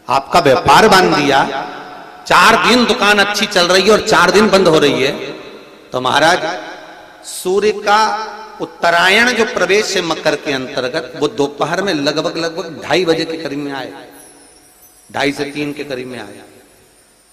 आपका व्यापार बांध दिया, 4 दिन दुकान अच्छी चल रही है और 4 दिन बंद हो रही है, तो महाराज सूर्य का उत्तरायण जो प्रवेश है मकर के अंतर्गत, वो दोपहर में लगभग 2:30 बजे के करीब में आए, 2:30 से 3 के करीब में आया।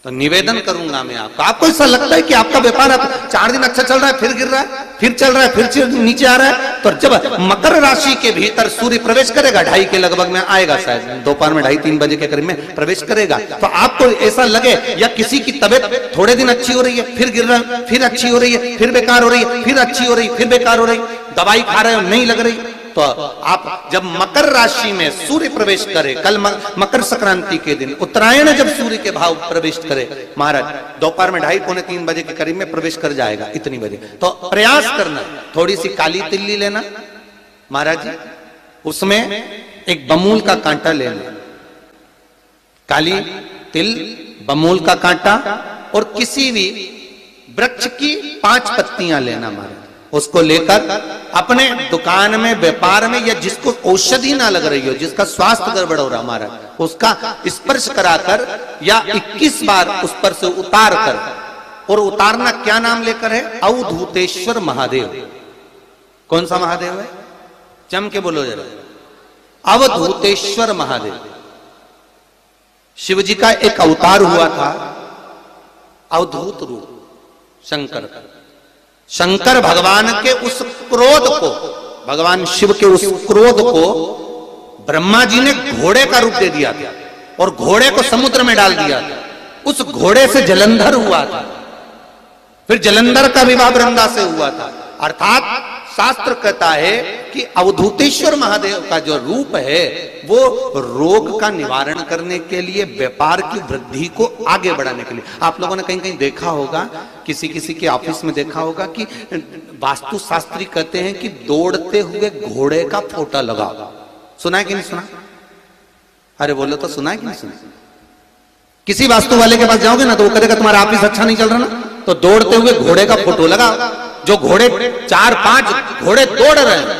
तो निवेदन करूंगा मैं आपको ऐसा लगता है कि आपका व्यापार 4 दिन अच्छा चल रहा है, फिर गिर रहा है, फिर चल रहा है, फिर नीचे आ रहा है, तो जब मकर राशि के भीतर सूर्य प्रवेश करेगा 2:30 के लगभग में आएगा, शायद दोपहर में 2:30-3 बजे के करीब में प्रवेश करेगा, तो आपको ऐसा लगे या किसी की तबियत थोड़े दिन अच्छी हो रही है, फिर गिर रहा है, फिर अच्छी हो रही है, फिर बेकार हो रही है, फिर अच्छी हो रही है, फिर बेकार हो रही, दवाई खा रहे हो नहीं लग रही, तो आप जब मकर राशि में सूर्य प्रवेश करे, कल मकर संक्रांति के दिन उत्तरायण जब सूर्य के भाव प्रवेश करे महाराज, दोपहर में 2:30-3 बजे के करीब में प्रवेश कर जाएगा, इतनी बजे, तो प्रयास करना थोड़ी सी काली तिल्ली लेना महाराज जी, उसमें एक बमूल का कांटा लेना, काली तिल, बमूल का कांटा और किसी भी वृक्ष की 5 पत्तियां लेना महाराज, उसको लेकर अपने दुकान में, व्यापार में, या जिसको औषधि ना लग रही हो, जिसका स्वास्थ्य गड़बड़ हो रहा हमारा, उसका स्पर्श कराकर या 21 बार उस पर से उतार कर, और उतारना क्या नाम लेकर है? अवधूतेश्वर महादेव। कौन सा महादेव है? जम के बोलो जरा, अवधूतेश्वर महादेव। शिव जी का एक अवतार हुआ था, अवधूत रूप शंकर का। शंकर भगवान के उस क्रोध को, भगवान शिव के उस क्रोध को ब्रह्मा जी ने घोड़े का रूप दे दिया था और घोड़े को समुद्र में डाल दिया था, उस घोड़े से जलंधर हुआ था, फिर जलंधर का विवाह वृंदा से हुआ था। अर्थात शास्त्र कहता है कि अवधूतेश्वर महादेव का जो रूप है वो रोग का निवारण करने के लिए, व्यापार की वृद्धि को आगे बढ़ाने के लिए। आप लोगों ने कहीं कहीं देखा होगा, किसी किसी के ऑफिस में देखा होगा कि वास्तु शास्त्री कहते हैं कि दौड़ते हुए घोड़े का फोटो लगाओ। सुना है कि नहीं सुना? अरे बोलो तो, सुना है कि नहीं सुना? किसी वास्तु वाले के पास जाओगे ना तो वो कहेगा तुम्हारा ऑफिस अच्छा नहीं चल रहा ना, तो दौड़ते हुए घोड़े का फोटो लगाओ। जो घोड़े 4-5 घोड़े दौड़ रहे हैं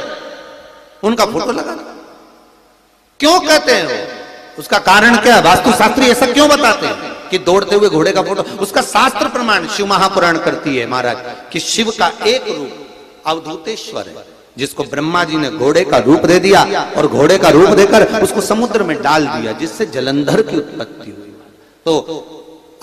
उनका फोटो लगा। क्यों कहते हैं वो? उसका कारण क्या है? वास्तु शास्त्री ऐसा क्यों बताते हैं कि दौड़ते हुए घोड़े का फोटो? उसका शास्त्र प्रमाण शिव महापुराण करती है महाराज कि शिव का एक रूप अवधूतेश्वर है, जिसको ब्रह्मा जी ने घोड़े का रूप दे दिया और घोड़े का रूप देकर उसको समुद्र में डाल दिया, जिससे जलंधर की उत्पत्ति हुई। तो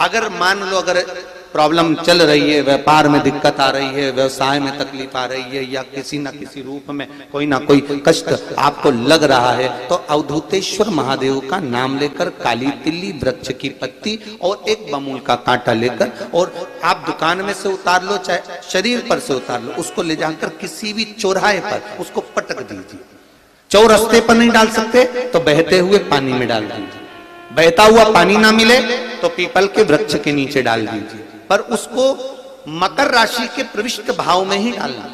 अगर मान लो, अगर प्रॉब्लम चल रही है, व्यापार में दिक्कत आ रही है, व्यवसाय में तकलीफ आ रही है, या किसी ना किसी रूप में कोई ना कोई कष्ट आपको लग रहा है, तो अवधूतेश्वर महादेव का नाम लेकर काली तिल्ली, वृक्ष की पत्ती और एक बमूल का कांटा लेकर, और आप दुकान में से उतार लो, चाहे शरीर पर से उतार लो, उसको ले जाकर किसी भी चौराहे पर उसको पटक दीजिए। चौरस्ते पर नहीं डाल सकते तो बहते हुए पानी में डाल दीजिए, बहता हुआ पानी ना मिले तो पीपल के वृक्ष के नीचे डाल दीजिए, पर उसको मकर राशि के प्रविष्ट भाव में ही डालना।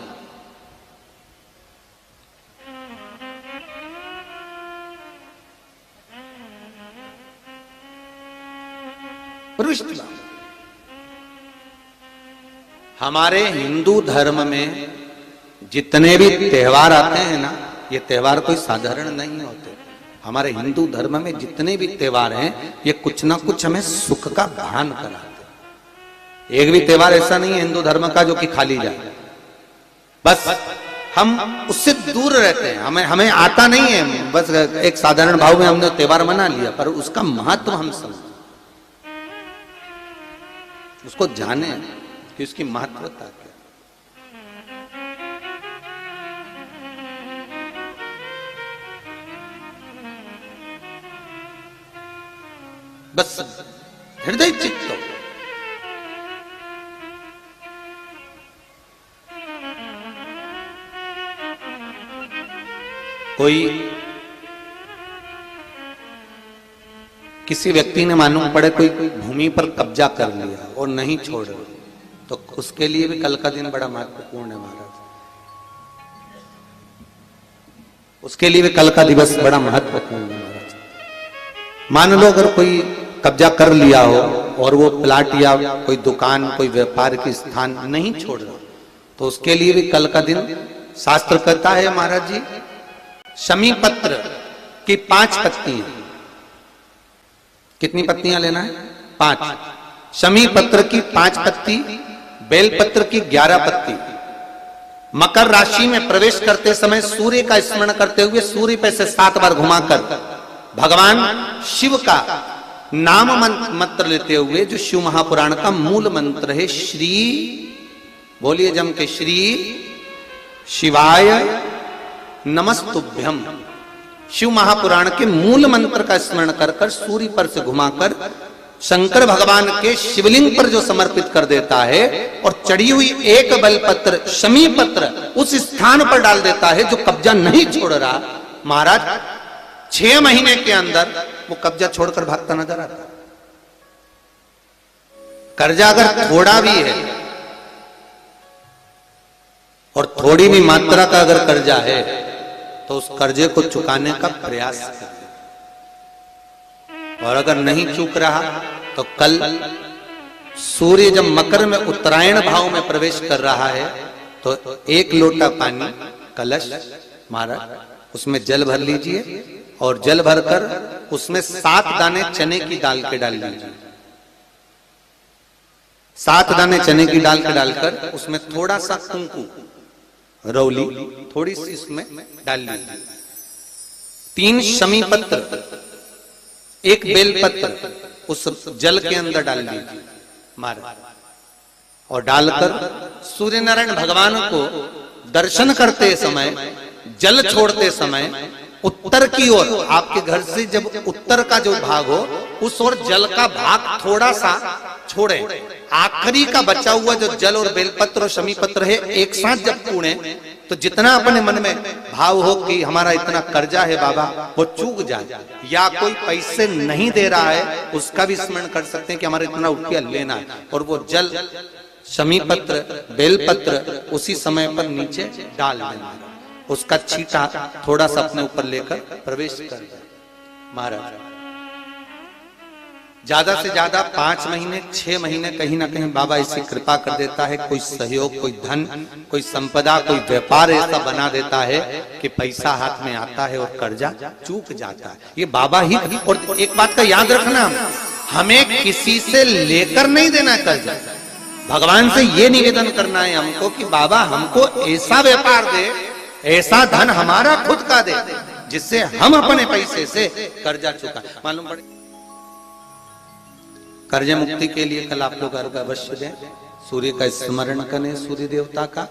प्रविष्ट भाव। हमारे हिंदू धर्म में जितने भी त्योहार आते हैं ना, ये त्योहार कोई साधारण नहीं होते। हमारे हिंदू धर्म में जितने भी त्योहार हैं, ये कुछ ना कुछ हमें सुख का भान कराते। एक भी त्योहार ऐसा नहीं है हिंदू धर्म का जो कि खाली जाए, बस हम उससे दूर रहते हैं, हमें आता नहीं है, बस एक साधारण भाव में हमने त्योहार मना लिया, पर उसका महत्व हम समझें, उसको जाने कि उसकी महत्वता क्या। बस हृदय चित्त हो। कोई किसी व्यक्ति ने मालूम पड़े कोई भूमि पर कब्जा कर लिया और नहीं छोड़ रहे, तो उसके लिए भी कल का दिन बड़ा महत्वपूर्ण है महाराज। उसके लिए भी कल का दिवस बड़ा महत्वपूर्ण है महाराज। मान लो अगर कोई कब्जा कर लिया हो और वो प्लाट या कोई दुकान, कोई व्यापार की स्थान नहीं छोड़ रहा, तो उसके लिए भी कल का दिन शास्त्र कहता है महाराज जी, शमी पत्र की 5 पत्तियां कितनी पत्तियां लेना है? 5। शमी पत्र की 5 पत्ती, बेलपत्र की 11 पत्ती। मकर राशि में प्रवेश करते समय सूर्य का स्मरण करते हुए सूर्य पे से 7 बार घुमाकर भगवान शिव का नाम मंत्र लेते हुए, जो शिव महापुराण का मूल मंत्र है, श्री, बोलिए जम के, श्री शिवाय नमस्तुभ्यम। शिव महापुराण के मूल मंत्र का स्मरण कर कर सूर्य पर से घुमाकर शंकर भगवान के शिवलिंग पर जो समर्पित कर देता है और चढ़ी हुई एक बेलपत्र शमी पत्र उस स्थान पर डाल देता है जो कब्जा नहीं छोड़ रहा, महाराज 6 महीने के अंदर वो कब्जा छोड़कर भागता नजर आता। कर्जा अगर थोड़ा भी है और थोड़ी भी मात्रा का अगर कर्जा है तो उस कर्जे को चुकाने का प्रयास करें, और अगर नहीं चूक रहा तो कल सूर्य जब मकर में उत्तरायण भाव में प्रवेश कर रहा है तो 1 लोटा पानी कलश महाराज उसमें जल भर लीजिए और जल भरकर उसमें 7 दाने चने की दाल के डाल लीजिए। 7 दाने चने की दाल के डालकर उसमें थोड़ा सा कुंकू रौली थोड़ी सी इसमें डाल लीजिए। 3 शमी पत्र, 1 बेलपत्र उस जल के अंदर डाल लीजिए महाराज, और डालकर सूर्य नारायण भगवान को दर्शन करते समय, जल छोड़ते समय उत्तर की ओर, आपके घर से जब उत्तर का जो भाग हो उस ओर जल का भाग थोड़ा सा छोड़े। आखिरी का बचा हुआ जो जल और बेलपत्र और शमी पत्र है एक साथ जब पूणे तो जितना अपने मन में भाव हो कि हमारा इतना कर्जा है बाबा वो चूक जाए, या कोई पैसे नहीं दे रहा है उसका भी स्मरण कर सकते हैं कि हमारा इतना रुपया लेना है, और वो जल शमी पत्र बेलपत्र उसी समय पर नीचे डाल देना, उसका छींटा थोड़ा सा अपने ऊपर लेकर प्रवेश कर महाराज। ज्यादा से ज्यादा 5 महीने 6 महीने कहीं ना कहीं बाबा ऐसी कृपा कर देता है, कोई सहयोग, कोई धन, कोई संपदा, कोई व्यापार ऐसा बना देता है कि पैसा हाथ में आता है और कर्जा चूक जाता है। ये बाबा ही। और एक बात का याद रखना, हमें किसी से लेकर नहीं देना कर्जा, भगवान से ये निवेदन करना है हमको कि बाबा हमको ऐसा व्यापार दे, ऐसा धन हमारा खुद का दे जिससे हम अपने पैसे से कर्जा चुका। मालूम पड़े कर्ज मुक्ति के लिए कल आप लोग अर्घ अवश्य दें, सूर्य का स्मरण करें, सूर्य देवता का,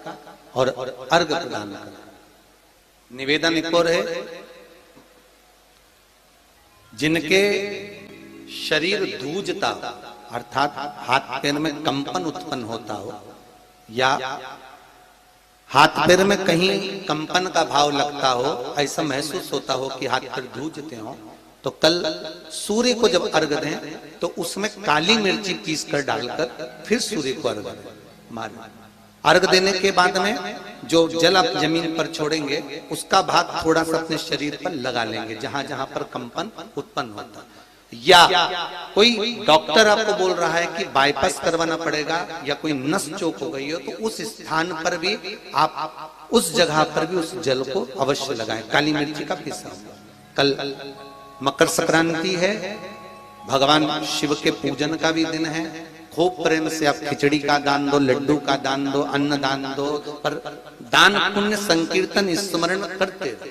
और अर्घ प्रदान करें। निवेदन एक और है, जिनके शरीर धूजता अर्थात हाथ पैर में कंपन उत्पन्न होता हो, या हाथ पैर में कहीं कंपन का भाव लगता हो, ऐसा महसूस होता हो कि हाथ पैर धूजते हो, तो कल सूर्य को जब अर्घ दें तो उसमें काली मिर्ची पीस कर डालकर फिर सूर्य को अर्घ दें मारें। अर्घ देने के बाद में जो जल आप जमीन पर छोड़ेंगे उसका भाग थोड़ा सा अपने शरीर पर लगा लेंगे जहां जहां पर कंपन उत्पन्न होता। या कोई डॉक्टर आपको बोल रहा है कि बाईपास करवाना पड़ेगा या कोई नस चोक हो गई हो, तो उस स्थान पर भी आप उस जगह पर भी उस जल को अवश्य लगाएं, काली मिर्ची का पीसा। कल मकर संक्रांति है, भगवान शिव के पूजन का भी दिन है। खूब प्रेम से आप खिचड़ी का दान दो, लड्डू का दान दो, अन्न दान दो, पर दान पुण्य संकीर्तन स्मरण करते रहो,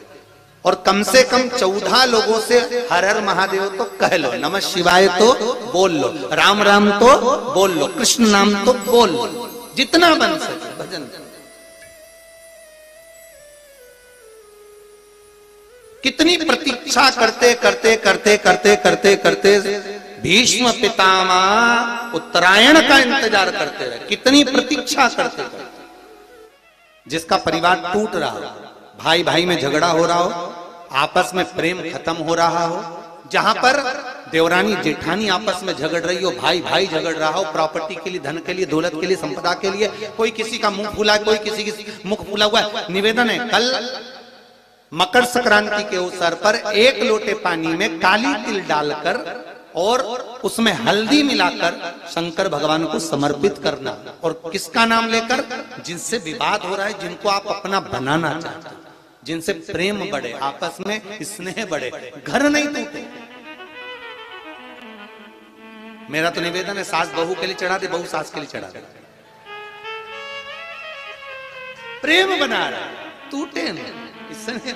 और कम से कम 14 लोगों से हर हर महादेव तो कह लो, नमः शिवाय तो बोल लो, राम राम तो बोल लो, कृष्ण नाम तो बोल लो, जितना बन सके भजन। कितनी प्रतीक्षा करते करते करते करते करते करते भीष्म पितामह उत्तरायण का इंतजार करते रहे, कितनी प्रतीक्षा करते करते। जिसका परिवार टूट रहा हो, भाई भाई में झगड़ा हो रहा हो, आपस में प्रेम खत्म हो रहा हो, जहां पर देवरानी जेठानी आपस में झगड़ रही हो, भाई भाई झगड़ रहा हो, प्रॉपर्टी के लिए, धन के लिए, दौलत के लिए, संपदा के लिए, कोई किसी का मुंह फूला है, कोई किसी की मुख फूला हुआ है। निवेदन है, कल मकर संक्रांति के अवसर पर 1 लोटे पानी में काली तिल डालकर और उसमें हल्दी मिलाकर शंकर भगवान को समर्पित करना, और किसका नाम लेकर? जिनसे विवाद हो रहा है, जिनको आप अपना बनाना चाहते हैं, जिनसे प्रेम बढ़े, आपस में स्नेह बढ़े, घर नहीं टूटे। मेरा तो निवेदन है, सास बहू के लिए चढ़ा दे, बहू सास के लिए चढ़ा दे। प्रेम बना रहा, टूटे नहीं, इसने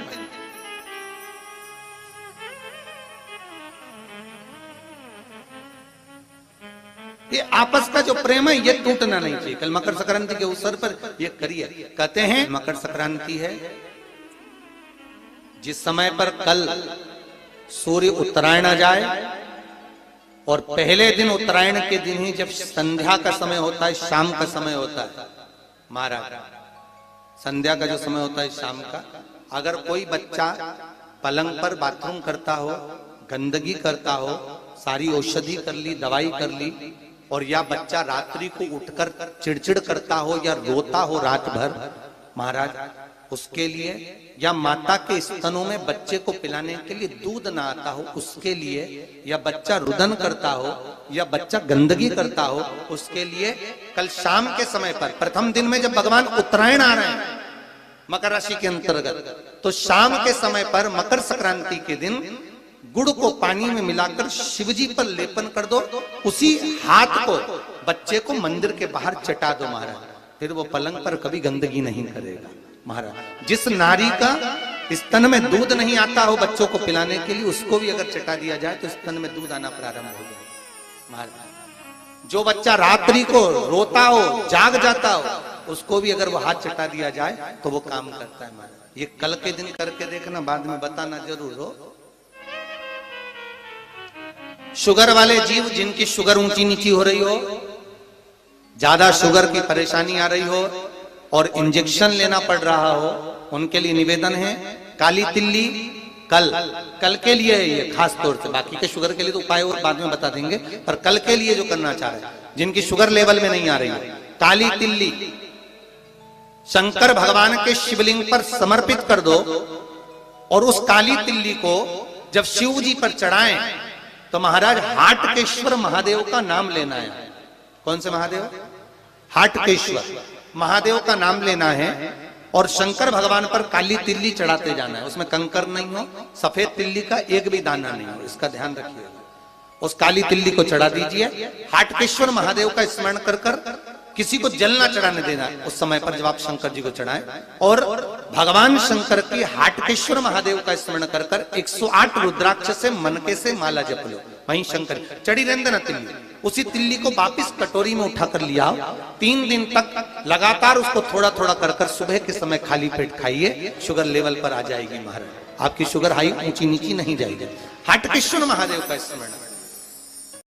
ये आपस का जो प्रेम है ये टूटना नहीं चाहिए। कल मकर संक्रांति के अवसर पर ये करिए। कहते हैं मकर संक्रांति है जिस समय पर कल सूर्य उत्तरायण आ जाए और पहले दिन उत्तरायण के दिन ही जब संध्या का समय होता है, शाम का समय होता है महाराज, संध्या का जो समय होता है शाम का, अगर कोई बच्चा पलंग पर बाथरूम करता हो, गंदगी करता हो, सारी औषधि कर ली, दवाई कर ली, और या बच्चा रात्रि को उठकर चिड़चिड़ करता हो या रोता हो रात भर महाराज, उसके लिए, या माता के स्तनों में बच्चे को पिलाने के लिए दूध ना आता हो उसके लिए, या बच्चा रुदन करता हो या बच्चा गंदगी करता हो उसके लिए, कल शाम के समय पर प्रथम दिन में जब भगवान उत्तरायण आ रहे हैं मकर राशि के अंतर्गत, तो शाम के समय पर मकर संक्रांति के दिन गुड़ को पानी में मिलाकर शिवजी पर लेपन कर दो, उसी हाथ को बच्चे को मंदिर के बाहर चटा दो महाराज, फिर वो पलंग पर कभी गंदगी नहीं करेगा महाराज। जिस नारी का स्तन में दूध नहीं आता हो बच्चों को पिलाने के लिए, उसको भी अगर चटा दिया जाए तो स्तन में दूध आना प्रारंभ हो जाए महाराज। जो बच्चा रात्रि को रोता हो, जाग जाता हो, उसको भी अगर वो हाथ चटा दिया जाए तो वो काम करता है महाराज। ये कल के दिन करके देखना, बाद में बताना जरूर हो। शुगर वाले जीव जिनकी शुगर ऊंची नीची हो रही हो, ज्यादा शुगर की परेशानी आ रही हो और इंजेक्शन लेना पड़ रहा हो, उनके लिए निवेदन है काली तिल्ली कल के लिए है ये खास तौर से, बाकी के शुगर के लिए तो उपाय और बाद में बता देंगे, पर कल के लिए जो करना चाह रहे हैं जिनकी शुगर लेवल में नहीं आ रही है, काली तिल्ली शंकर भगवान के शिवलिंग पर समर्पित कर दो, और उस काली तिल्ली को जब शिव जी पर चढ़ाएं तो महाराज हाटकेश्वर महादेव का नाम लेना है। कौन से महादेव? हाटकेश्वर महादेव का नाम लेना है, और शंकर भगवान पर काली तिल्ली चढ़ाते जाना है। उसमें कंकर नहीं हो, सफेद तिल्ली का एक भी दाना नहीं हो, इसका ध्यान रखिएगा। उस काली तिल्ली को चढ़ा दीजिए। हाटकेश्वर महादेव का स्मरण कर कर किसी को जल ना चढ़ाने देना उस समय पर जब आप शंकर जी को चढ़ाएं, और भगवान शंकर की हाटकेश्वर महादेव का स्मरण कर कर 108 रुद्राक्ष से मनके से माला जप लो। वहीं शंकर चढ़ी रहने देना तिल्ली, उसी तिल्ली को वापिस कटोरी में उठा कर लिया। 3 दिन तक लगातार उसको थोड़ा थोड़ा कर कर सुबह के समय खाली पेट खाइए, शुगर लेवल पर आ जाएगी महाराज, आपकी शुगर हाई ऊंची नीची नहीं जाएगी। हाटकेश्वर महादेव का स्मरण